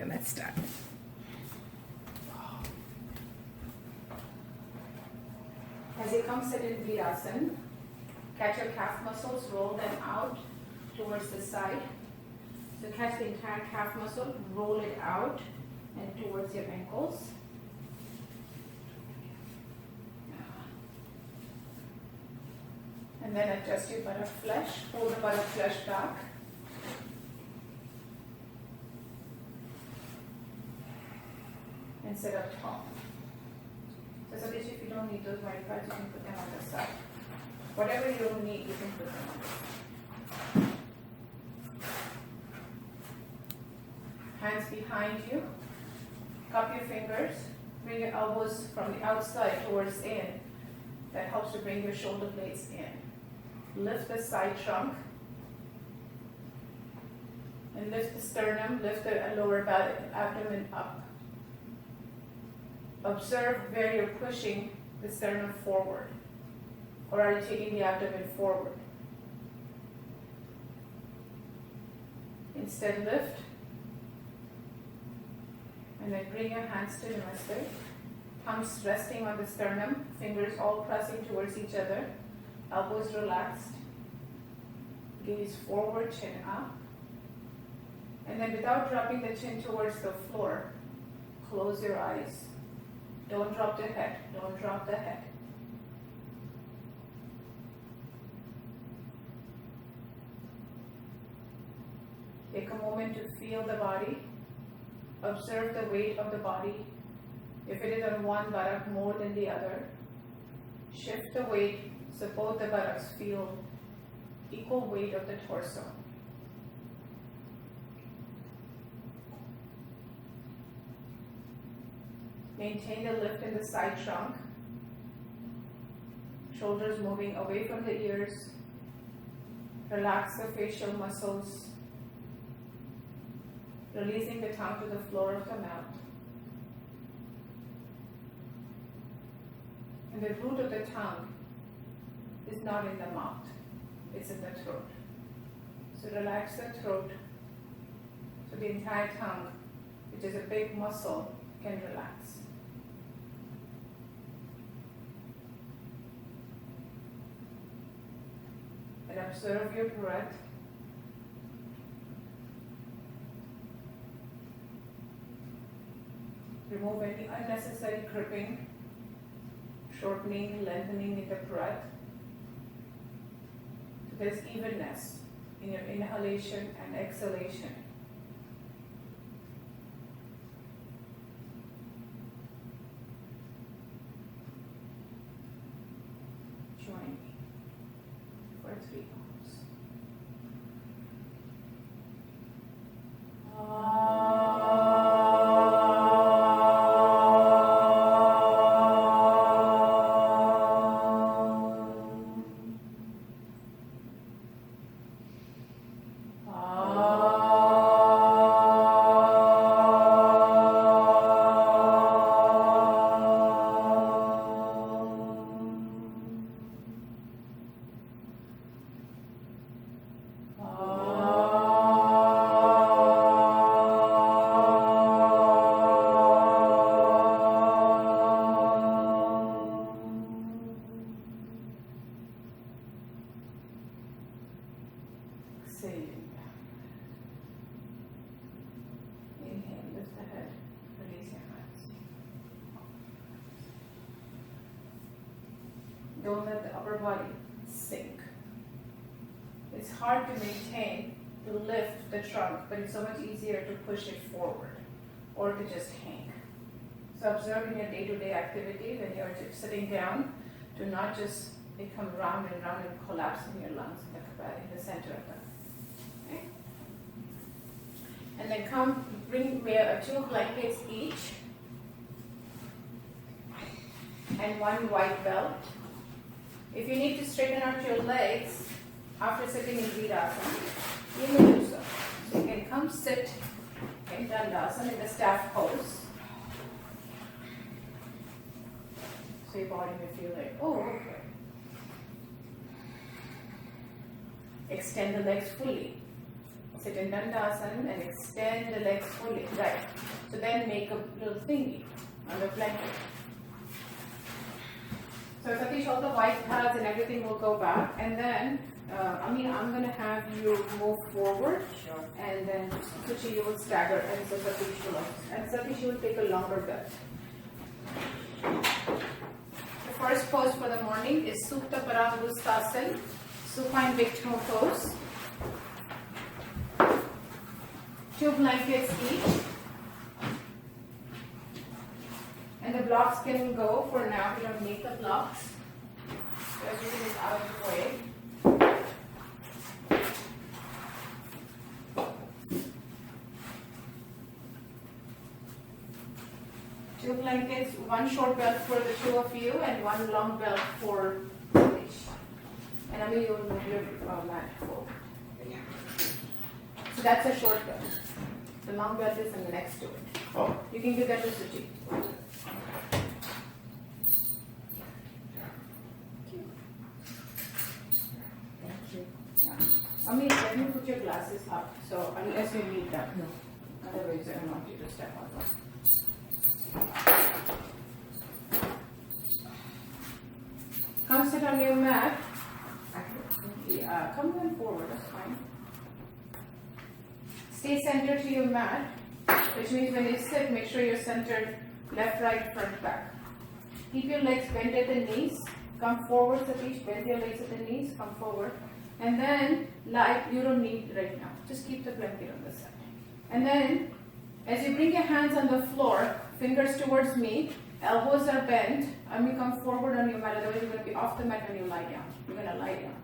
Okay, let's start. As you come sit in Virasana, catch your calf muscles, roll them out towards the side. So catch the entire calf muscle, roll it out and towards your ankles. And then adjust your buttock flesh, pull the buttock flesh back. And sit up tall. So Satish, if you don't need those white pads, you can put them on the side. Whatever you don't need, you can put them on. Hands behind you. Cup your fingers. Bring your elbows from the outside towards in. That helps to bring your shoulder blades in. Lift the side trunk. And lift the sternum, lift the lower abdomen up. Observe where you're pushing the sternum forward. Or are you taking the abdomen forward? Instead, lift. And then bring your hands to Namaste. Thumbs resting on the sternum, fingers all pressing towards each other, elbows relaxed, gaze forward, chin up. And then without dropping the chin towards the floor, close your eyes. Don't drop the head, don't drop the head. Take a moment to feel the body. Observe the weight of the body. If it is on one buttock more than the other, shift the weight so both the buttocks feel equal weight of the torso. Maintain the lift in the side trunk. Shoulders moving away from the ears. Relax the facial muscles. Releasing the tongue to the floor of the mouth. And the root of the tongue is not in the mouth, it's in the throat. So relax the throat so the entire tongue, which is a big muscle, can relax. And observe your breath. Remove any unnecessary gripping, shortening, lengthening in the breath. So there's evenness in your inhalation and exhalation. Join me for 3 counts. Exhaling. Inhale, lift the head, release your hands. Don't let the upper body sink. It's hard to maintain, to lift the trunk, but it's so much easier to push it forward or to just hang. So observe in your day-to-day activity when you're sitting down to not just become round and round and collapse in your lungs in the center of them. Okay? And then bring 2 blankets each and 1 white belt. If you need to straighten out your legs after sitting in Virasana, you may do so. So you can come sit in Dandasana in the staff pose. So your body may feel like, oh, okay. Extend the legs fully. Sit in Dandasana and extend the legs fully. Right. So then make a little thingy on the blanket. So Satish, all the white pads and everything will go back, and then I'm going to have you move forward, Sure. and then Suchi, you will stagger, and so Satish will, and Satish, you will take a longer belt. The first pose for the morning is Supta Parangustasana, supine big toe pose. 2 blankets each. And the blocks can go for now. We don't need the blocks. So everything is out of the way. Two blankets, 1 short belt for the 2 of you, and 1 long belt for each. And I mean, you will move your mat forward. Yeah. So that's a short belt. The long belt is in the next to it. Oh. You can give that to Suchi. Thank you. Yeah. I mean, let me put your glasses up. So unless you need that. No. Otherwise, I don't want you to step on one. Come sit on your mat. Yeah, come on forward, that's fine. Stay centered to your mat, which means when you sit, make sure you're centered left, right, front, back. Keep your legs bent at the knees. Come forward, Satish. Bend your legs at the knees. Come forward. And then, like, you don't need right now. Just keep the blanket on the side. And then, as you bring your hands on the floor, fingers towards me, elbows are bent, and you come forward on your mat. Otherwise, you're going to be off the mat when you lie down. You're going to lie down.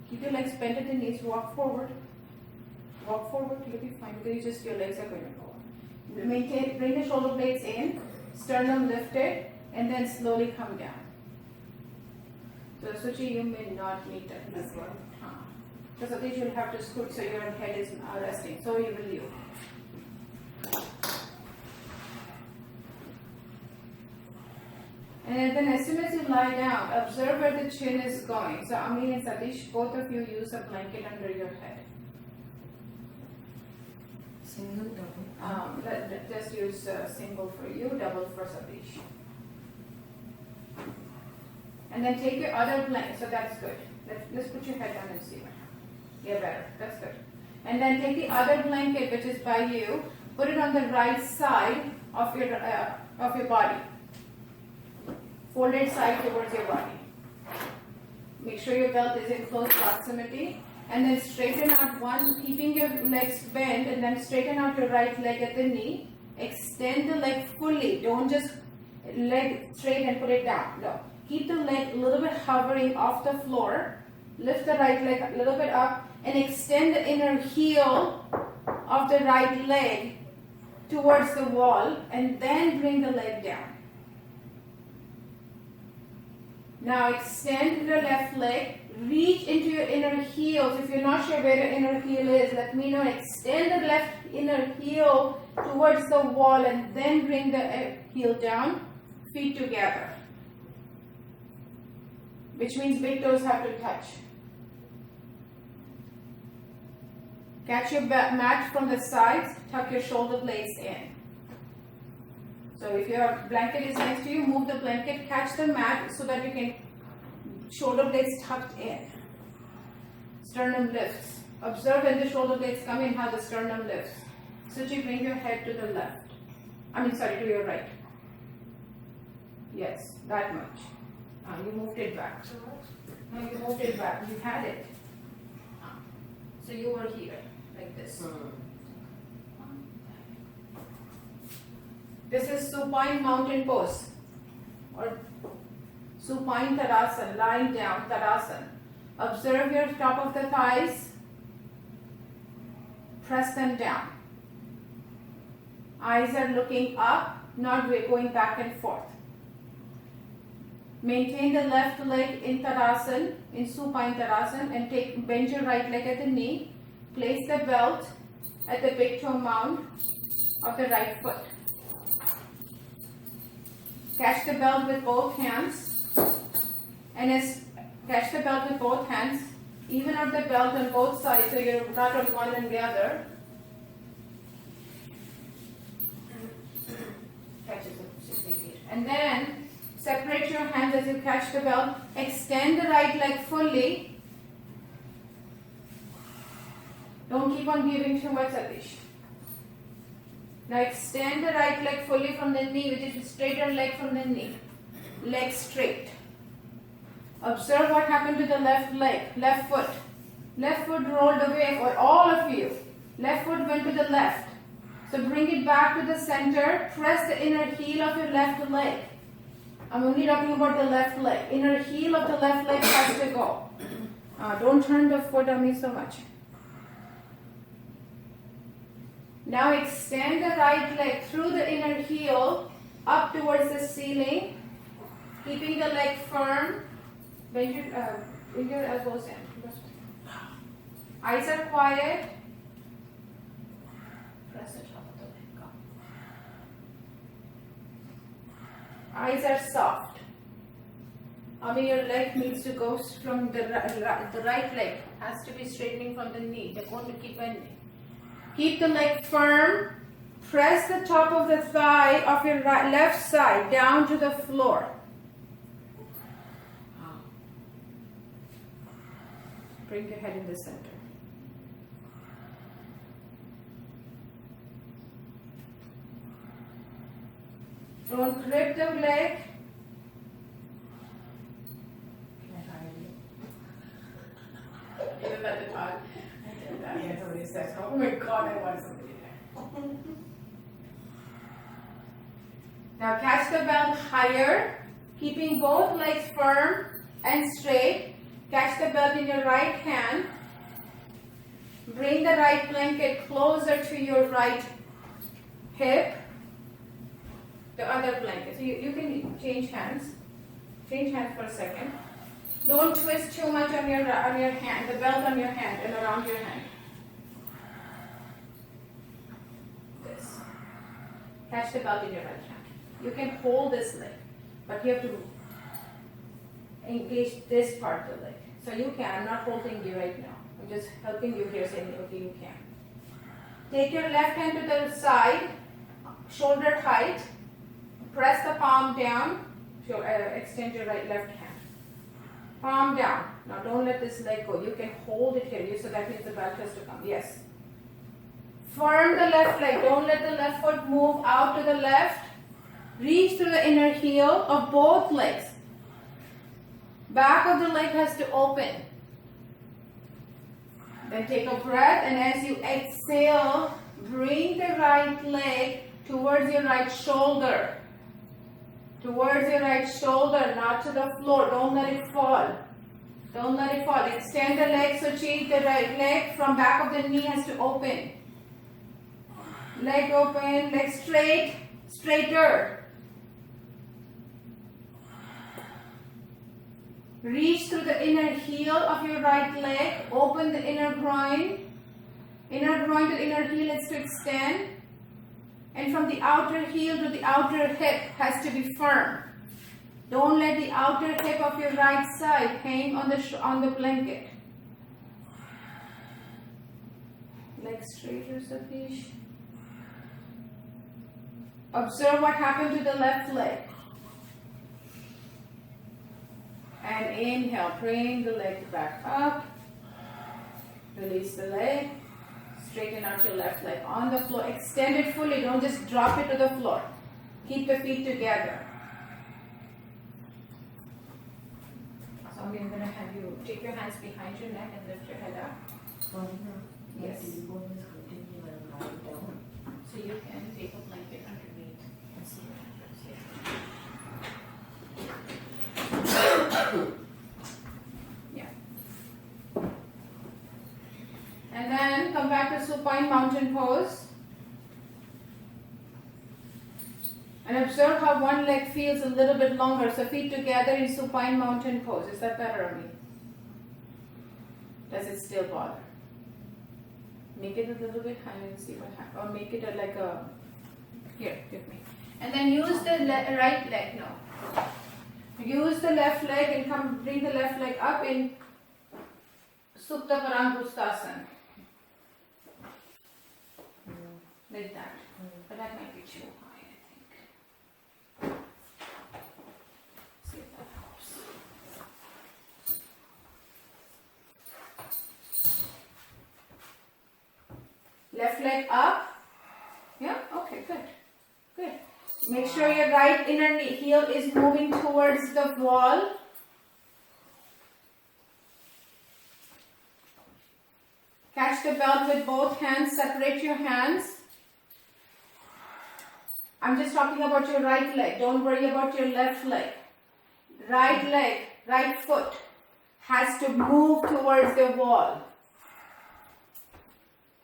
Keep your legs bent at the knees. Walk forward. Walk forward. You'll be fine because just your legs are going to go. Maintain. Bring the shoulder blades in. Sternum lifted, and then slowly come down. So Suchi, you may not need that this one. Because of this, you'll have to scoot so your head is resting. So you will you. And then as soon as you lie down, observe where the chin is going. So Amin and Satish, both of you use a blanket under your head. Single, double. Just use single for you, double for Satish. And then take your other blanket. So that's good. Let's put your head down and see what happens. Yeah, better. That's good. And then take the other blanket, which is by you. Put it on the right side of your body. Folded side towards your body. Make sure your belt is in close proximity. And then straighten out one, keeping your legs bent, and then straighten out your right leg at the knee. Extend the leg fully. Don't just leg straight and put it down. No. Keep the leg a little bit hovering off the floor. Lift the right leg a little bit up and extend the inner heel of the right leg towards the wall, and then bring the leg down. Now extend the left leg, reach into your inner heels. If you're not sure where your inner heel is, let me know. Extend the left inner heel towards the wall and then bring the heel down, feet together. Which means big toes have to touch. Catch your mat from the sides, tuck your shoulder blades in. So if your blanket is next to you, move the blanket, catch the mat so that you can shoulder blades tucked in. Sternum lifts. Observe when the shoulder blades come in how the sternum lifts. Suchi, bring your head to the left. To your right. Yes, that much. You moved it back. No, you moved it back. You had it. So you were here, like this. This is supine mountain pose or supine Tadasana, lying down Tadasana. Observe your top of the thighs, press them down. Eyes are looking up, not going back and forth. Maintain the left leg in Tadasana, in supine Tadasana, and bend your right leg at the knee. Place the belt at the big toe mound of the right foot. Catch the belt with both hands, and catch the belt with both hands, Even out the belt on both sides, so you're not on one and the other. Catches it. And then separate your hands as you catch the belt. Extend the right leg fully. Don't keep on giving too much, Satish. Now extend the right leg fully from the knee, which is a straighter leg from the knee. Leg straight. Observe what happened to the left leg, left foot. Left foot rolled away for all of you. Left foot went to the left. So bring it back to the center. Press the inner heel of your left leg. I'm only talking about the left leg. Inner heel of the left leg has to go. Don't turn the foot on me so much. Now extend the right leg through the inner heel up towards the ceiling, keeping the leg firm. Bring your elbows in. Eyes are quiet. Press the top of the leg. Go. Eyes are soft. I mean, your leg needs to go from the right leg has to be straightening from the knee. They're going to keep bending. Keep the leg firm. Press the top of the thigh of your left side down to the floor. Bring your head in the center. Don't grip the leg. Even at the time, I did that. Yeah, somebody said, "Oh my God, I want somebody there." Now catch the belt higher, keeping both legs firm and straight. Catch the belt in your right hand. Bring the right blanket closer to your right hip. The other blanket. So you can change hands. Change hands for a second. Don't twist too much on your hand, the belt on your hand and around your hand. This. Catch the belt in your right hand. You can hold this leg, but you have to engage this part of the leg. So you can. I'm not holding you right now. I'm just helping you here, saying, okay, you can. Take your left hand to the side, shoulder height. Press the palm down. Extend your left hand. Palm down. Now don't let this leg go. You can hold it here. So that means the belt has to come. Yes. Firm the left leg. Don't let the left foot move out to the left. Reach through the inner heel of both legs. Back of the leg has to open. Then take a breath, and as you exhale, bring the right leg towards your right shoulder. Towards your right shoulder, not to the floor. Don't let it fall. Don't let it fall. Extend the leg, so cheek the right leg from back of the knee has to open. Leg open, leg straight, straighter. Reach through the inner heel of your right leg. Open the inner groin. Inner groin to the inner heel is to extend. And from the outer heel to the outer hip has to be firm. Don't let the outer hip of your right side hang on the blanket. Leg straighter, Satish. Observe what happened to the left leg. And inhale, bring the leg back up. Release the leg. Straighten out your left leg on the floor. Extend it fully. Don't just drop it to the floor. Keep the feet together. So I'm going to have you take your hands behind your neck and lift your head up. Yes. So you can take a blanket underneath and see what happens here. Yeah. And then come back to supine mountain pose. And observe how one leg feels a little bit longer. So feet together in supine mountain pose. Is that better, Ami? Does it still bother? Make it a little bit higher and see what happens. Or make it like a, here, give me. And then use the right leg now. Use the left leg and bring the left leg up in Supta Parambrustasana. Like that. But that might be too high, I think. See if that helps. Left leg up. Yeah, okay, good. Good. Make sure your right inner heel is moving towards the wall. Catch the belt with both hands, separate your hands. I'm just talking about your right leg, don't worry about your left leg. Right leg, right foot has to move towards the wall.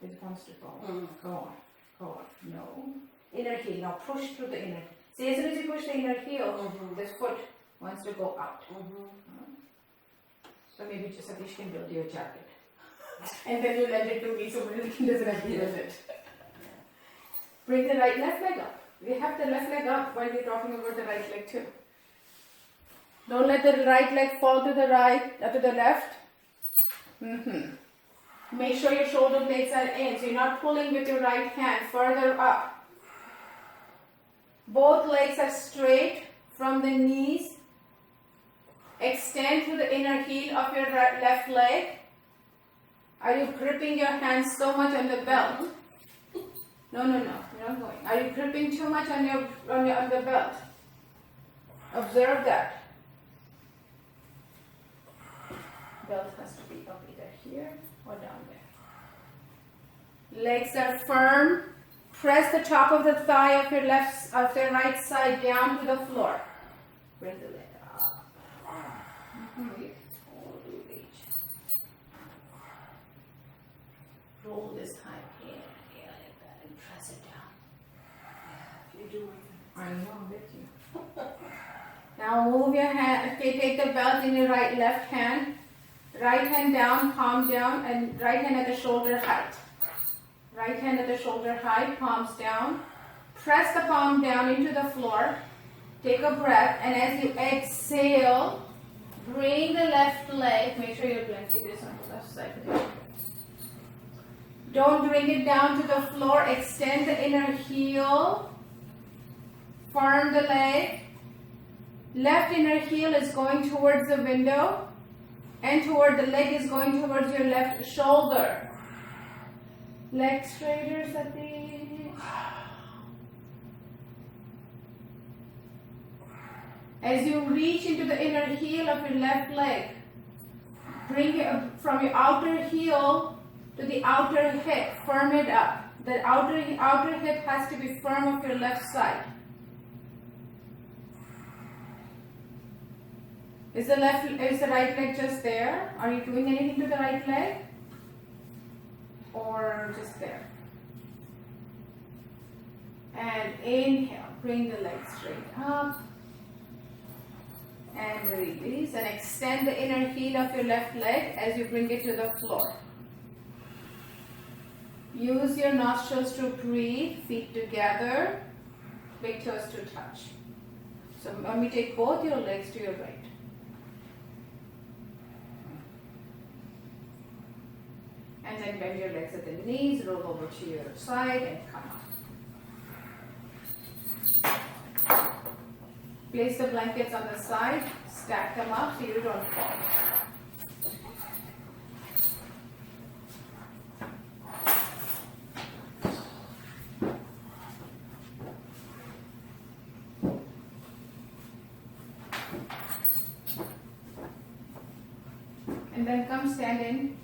It wants to go. Go on, go on. No. Inner heel, now push through the inner heel. See, as soon as you push the inner heel, this foot wants to go out. So maybe just Satish can build you a jacket. And then you lend it to me so he doesn't have to use it. Bring the left leg up. We have the left leg up while we're talking about the right leg too. Don't let the right leg fall to the right, to the left. Make sure your shoulder blades are in, so you're not pulling with your right hand further up. Both legs are straight from the knees. Extend to the inner heel of your left leg. Are you gripping your hands so much on the belt? No, you're not going. Are you gripping too much on the belt? Observe that. Belt has to be up either here or down there. Legs are firm. Press the top of the thigh of your right side down to the floor. Bring the leg up. Roll this time here, like that, and press it down. Yeah, you do it. I know, I'm with you. Now move your hand. Okay, take the belt in your left hand. Right hand down, palm down, and right hand at the shoulder height. Right hand at the shoulder height, palms down. Press the palm down into the floor. Take a breath, and as you exhale, bring the left leg. Make sure you're blanking this on the left side. Don't bring it down to the floor. Extend the inner heel. Firm the leg. Left inner heel is going towards the window. And toward the leg is going towards your left shoulder. Leg straighter, Satish. As you reach into the inner heel of your left leg, bring it from your outer heel to the outer hip. Firm it up. The outer hip has to be firm of your left side. Is the right leg just there? Are you doing anything to the right leg? Or just there? And inhale, bring the leg straight up. And release and extend the inner heel of your left leg as you bring it to the floor. Use your nostrils to breathe, feet together, big toes to touch. So let me take both your legs to your right. And then bend your legs at the knees, roll over to your side and come up. Place the blankets on the side, stack them up so you don't fall. And then come stand in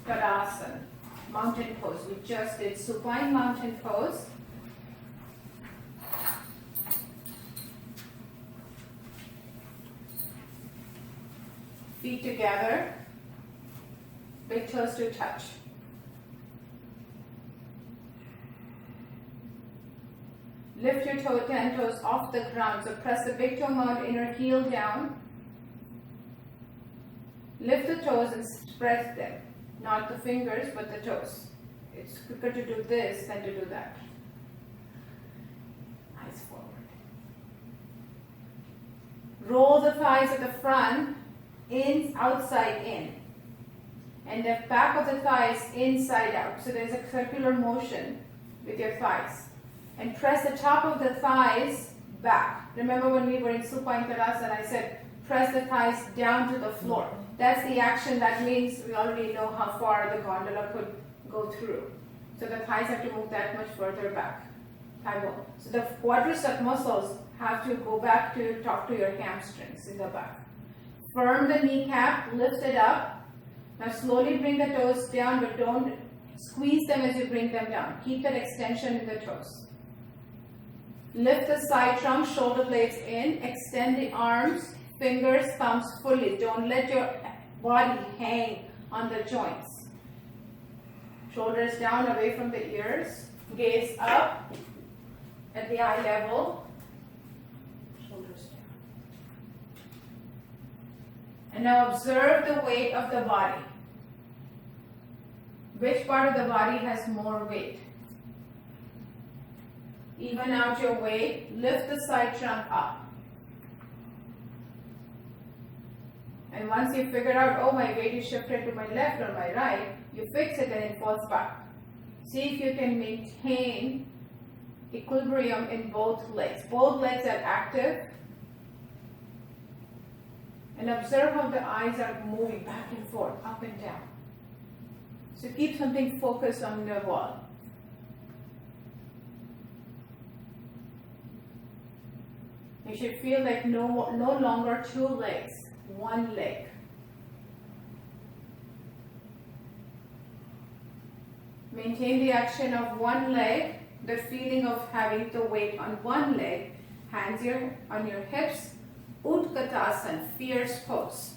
Tadasana, mountain pose. We just did supine mountain pose. Feet together, big toes to touch. Lift your 10 toes off the ground. So press the big toe mount, inner heel down. Lift the toes and spread them. Not the fingers, but the toes. It's quicker to do this than to do that. Eyes forward. Roll the thighs at the front, in, outside, in. and the back of the thighs inside out. So there's a circular motion with your thighs. And press the top of the thighs back. Remember when we were in Supine Tadasana, I said press the thighs down to the floor. That's the action. That means we already know how far the gondola could go through. So the thighs have to move that much further back. Thigh bone. So the quadricep muscles have to go back to talk to your hamstrings in the back. Firm the kneecap, lift it up. Now slowly bring the toes down, but don't squeeze them as you bring them down. Keep that extension in the toes. Lift the side trunk, shoulder blades in. Extend the arms, fingers, thumbs fully. Don't let your body hang on the joints. Shoulders down, away from the ears. Gaze up at the eye level. Shoulders down. And now observe the weight of the body. Which part of the body has more weight? Even out your weight. Lift the side trunk up. And once you figure out, oh, my weight is shifted to my left or my right, you fix it and it falls back. See if you can maintain equilibrium in both legs. Both legs are active. And observe how the eyes are moving back and forth, up and down. So keep something focused on the wall. You should feel like no longer two legs, one leg. Maintain the action of one leg, the feeling of having the weight on one leg, hands on your hips, Utkatasana, fierce pose.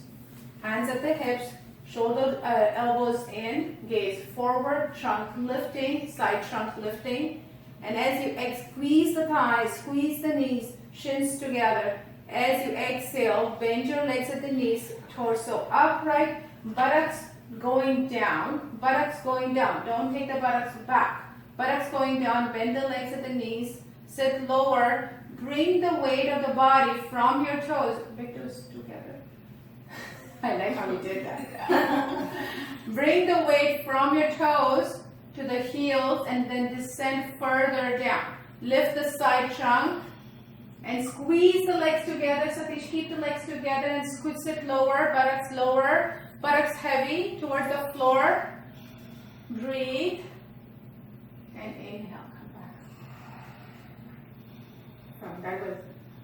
Hands at the hips, shoulder, elbows in, gaze forward, trunk lifting, side trunk lifting. And as you squeeze the thighs, squeeze the knees, shins together. As you exhale, bend your legs at the knees, torso upright, buttocks going down, buttocks going down. Don't take the buttocks back. Buttocks going down, bend the legs at the knees, sit lower, bring the weight of the body from your toes, big toes together. I like how we did that. Bring the weight from your toes to the heels and then descend further down. Lift the side trunk and squeeze the legs together. Satish, keep the legs together and squeeze it lower, buttocks heavy towards the floor. Breathe and inhale, come back. From that was,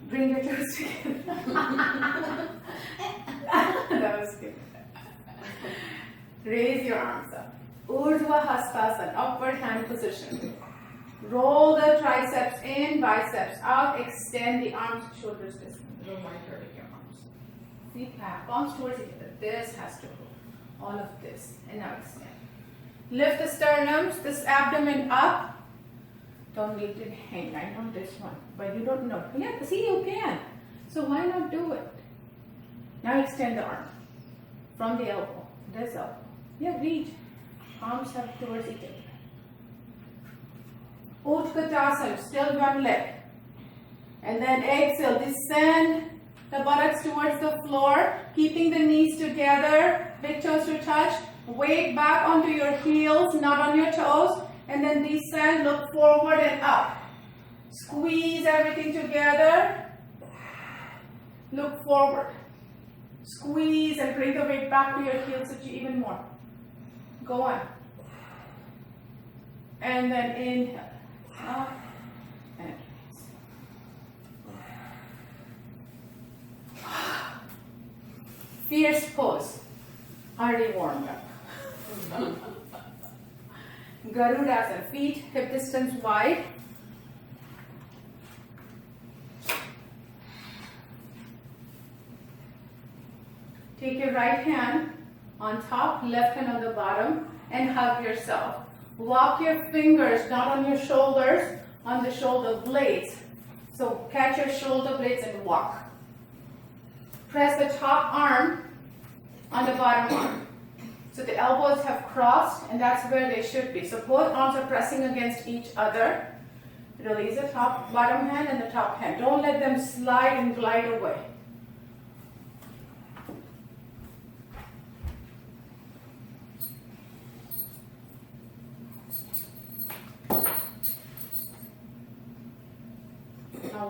bring your toes together. That was good. Raise your arms up. Urdhva Hastasana, upward hand position. Roll the triceps in, biceps out, extend the arms, shoulders distance. Don't mind hurting your arms. Feet back, palms towards each other. This has to go. All of this. And now extend. Lift the sternums, this abdomen up. Don't need to hang. I know this one, but you don't know. Yeah, see, you can. So why not do it? Now extend the arm from the elbow. This elbow. Yeah, reach. Arms up towards each other. Utkatasana, still one leg. And then exhale, descend the buttocks towards the floor, keeping the knees together, big toes to touch, weight back onto your heels, not on your toes, and then descend, look forward and up. Squeeze everything together, look forward. Squeeze and bring the weight back to your heels even more. Go on. And then inhale. Up and fierce pose. Already warmed up. Garudasana. Feet hip distance wide. Take your right hand on top, left hand on the bottom, and hug yourself. Walk your fingers not on your shoulders, on the shoulder blades. So catch your shoulder blades and walk. Press the top arm on the bottom arm. So the elbows have crossed and that's where they should be. So both arms are pressing against each other. Release the bottom hand and the top hand. Don't let them slide and glide away.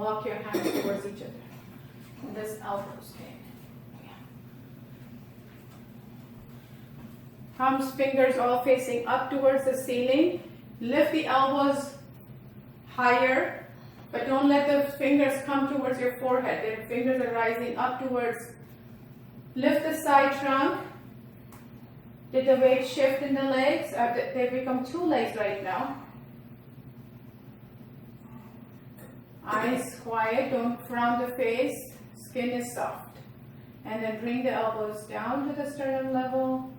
walk your hands towards each other. And this elbows in. Yeah. Thumbs, fingers all facing up towards the ceiling. Lift the elbows higher, but don't let the fingers come towards your forehead. The fingers are rising up towards. Lift the side trunk. Did the weight shift in the legs? They become 2 legs right now. Eyes quiet, don't frown the face. Skin is soft. And then bring the elbows down to the sternum level.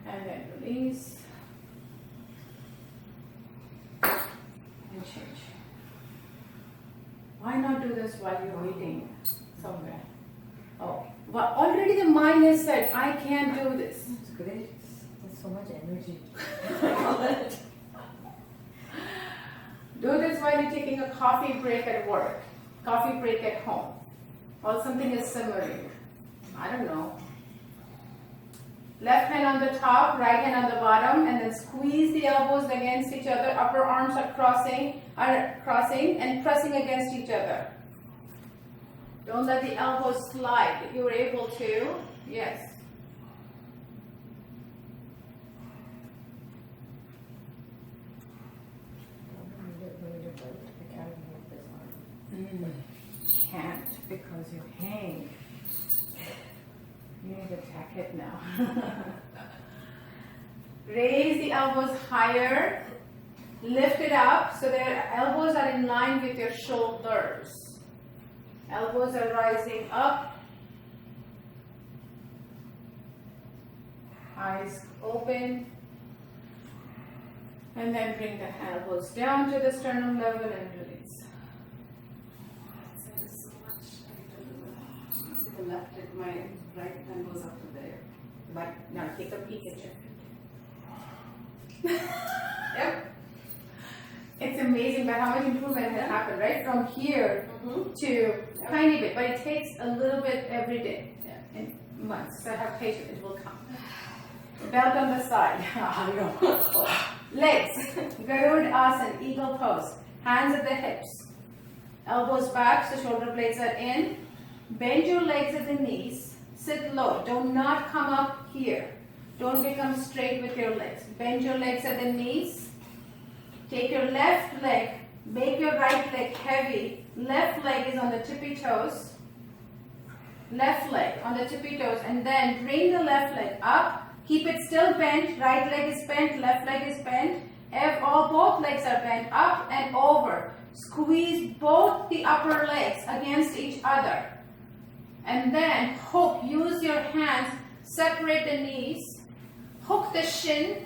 And then release. And change. Why not do this while you're waiting somewhere? Oh, well, already the mind has said, I can't do this. It's great. There's so much energy. Do this while you're taking a coffee break at work, coffee break at home, or something is simmering. I don't know. Left hand on the top, right hand on the bottom, and then squeeze the elbows against each other. Upper arms are crossing and pressing against each other. Don't let the elbows slide. If you were able to, yes. Can't because you hang. You need to tack it now. Raise the elbows higher. Lift it up so their elbows are in line with your shoulders. Elbows are rising up. Eyes open. And then bring the elbows down to the sternum level and release. So much I do. The left, my right hand goes up to there. But now take a peek at your Yep. It's amazing by how much improvement has happened, right? From here to tiny bit, but it takes a little bit every day in months. So have patience, it will come. Belt on the side. Legs. Garudasana, eagle pose. Hands at the hips. Elbows back so shoulder blades are in. Bend your legs at the knees. Sit low. Do not come up here. Don't become straight with your legs. Bend your legs at the knees. Take your left leg. Make your right leg heavy. Left leg is on the tippy toes. Left leg on the tippy toes. And then bring the left leg up. Keep it still bent. Right leg is bent. Left leg is bent. Both legs are bent up and over. Squeeze both the upper legs against each other. And then hook. Use your hands. Separate the knees. Hook the shin.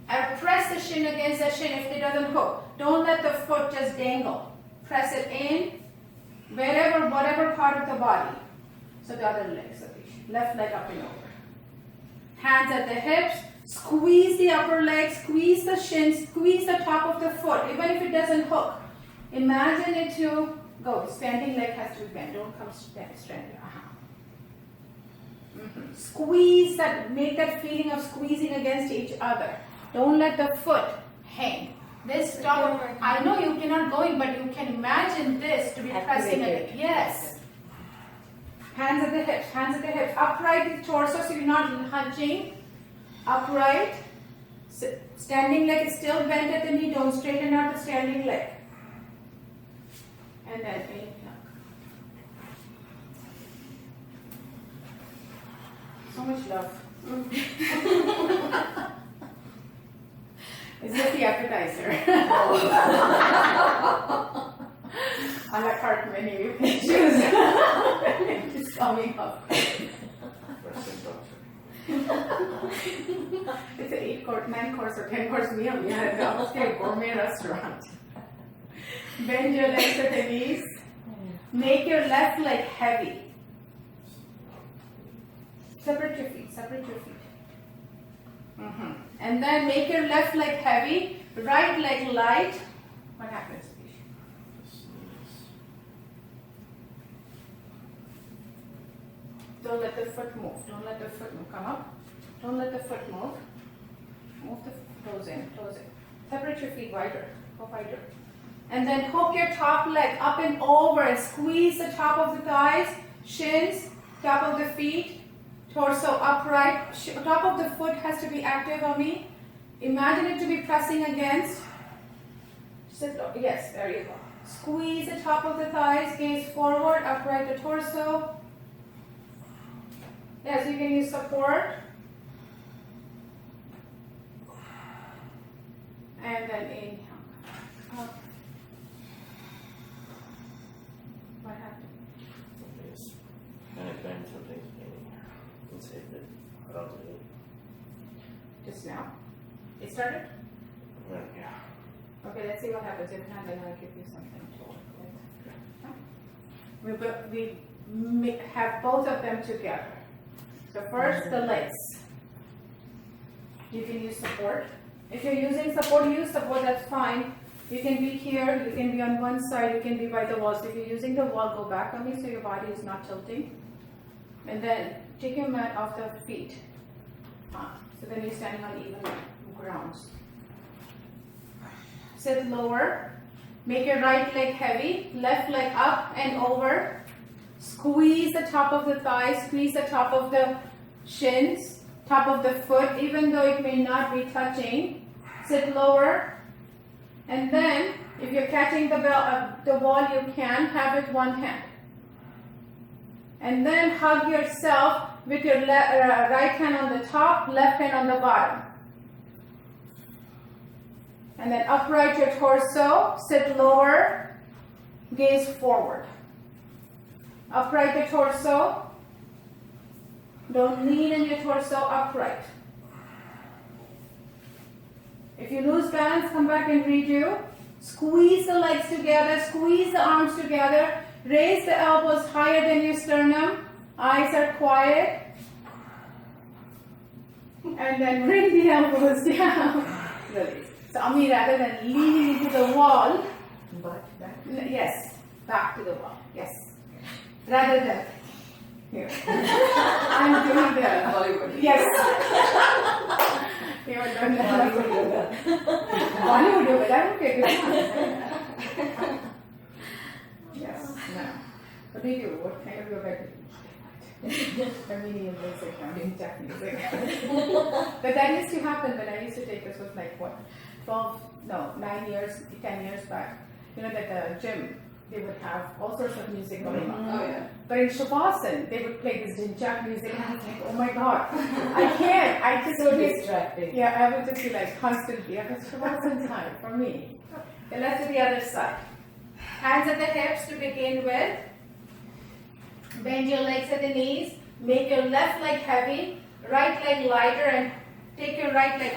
Or press the shin against the shin if it doesn't hook. Don't let the foot just dangle. Press it in. Whatever part of the body. So the other leg. So the left leg up and over. Hands at the hips, squeeze the upper leg, squeeze the shin, squeeze the top of the foot, even if it doesn't hook. Imagine it to go. Standing leg has to be bent. Don't come straight. Squeeze that, make that feeling of squeezing against each other. Don't let the foot hang. This top, I know you cannot go in, but you can imagine this to be pressing against. Yes. Hands at the hips, upright the torso so you're not hunching, upright, standing leg is still bent at the knee, don't straighten out the standing leg. And then inhale. So much love. Is this the appetizer? A la carte menu, you can choose. It's coming up. It's an 8-course, 9-course, or 10-course meal. Yeah, it's almost like a gourmet restaurant. Bend your legs at the knees. Make your left leg heavy. Separate your feet. And then make your left leg heavy, right leg light. What happens? Don't let the foot move. Come up. Don't let the foot move. Move the toes in. Separate your feet wider. Go wider. And then hook your top leg up and over and squeeze the top of the thighs, shins, top of the feet, torso upright. Top of the foot has to be active on me. Imagine it to be pressing against. Yes, there you go. Squeeze the top of the thighs, gaze forward, upright the torso. Yes, you can use support. And then inhale. Up. What happened? Something's kind of been something's getting inside the around the Just now. It started? yeah. Okay, let's see what happens. If not, then I'll give you something to work with. We have both of them together. So first, the legs. You can use support. If you're using support, use support, that's fine. You can be here, you can be on one side, you can be by the wall. So if you're using the wall, go back on me so your body is not tilting. And then take your mat off the feet. So then you're standing on even grounds. Sit lower. Make your right leg heavy, left leg up and over. Squeeze the top of the thighs, squeeze the top of the shins, top of the foot, even though it may not be touching. Sit lower. And then, if you're catching the wall, you can have it one hand. And then hug yourself with your right hand on the top, left hand on the bottom. And then upright your torso, sit lower, gaze forward. Upright your torso. Don't lean in your torso, upright. If you lose balance, come back and redo. Squeeze the legs together, squeeze the arms together. Raise the elbows higher than your sternum. Eyes are quiet. And then bring the elbows down. Release. So, Ami, rather than leaning into the wall, Back. yes, back to the wall. Yes. Rather than here. I'm doing the Bollywood. Yes. You are doing the Bollywood yoga. Bollywood yoga. That would be a good one. Yes. Now, what do you do? What kind of yoga do you do? Armenian music, Japanese music. But that used to happen when I used to take this was like what? 9 years, 10 years back. You know that the gym, they would have all sorts of music going on. Oh yeah. But in Shavasana, they would play this Jinjak music, and I was like, oh my god, I can't. I just So would be, distracting. yeah, I would just be like constantly, it's Shavasana time for me. Then let's do the other side. Hands at the hips to begin with. Bend your legs at the knees. Make your left leg heavy, right leg lighter, and take your right leg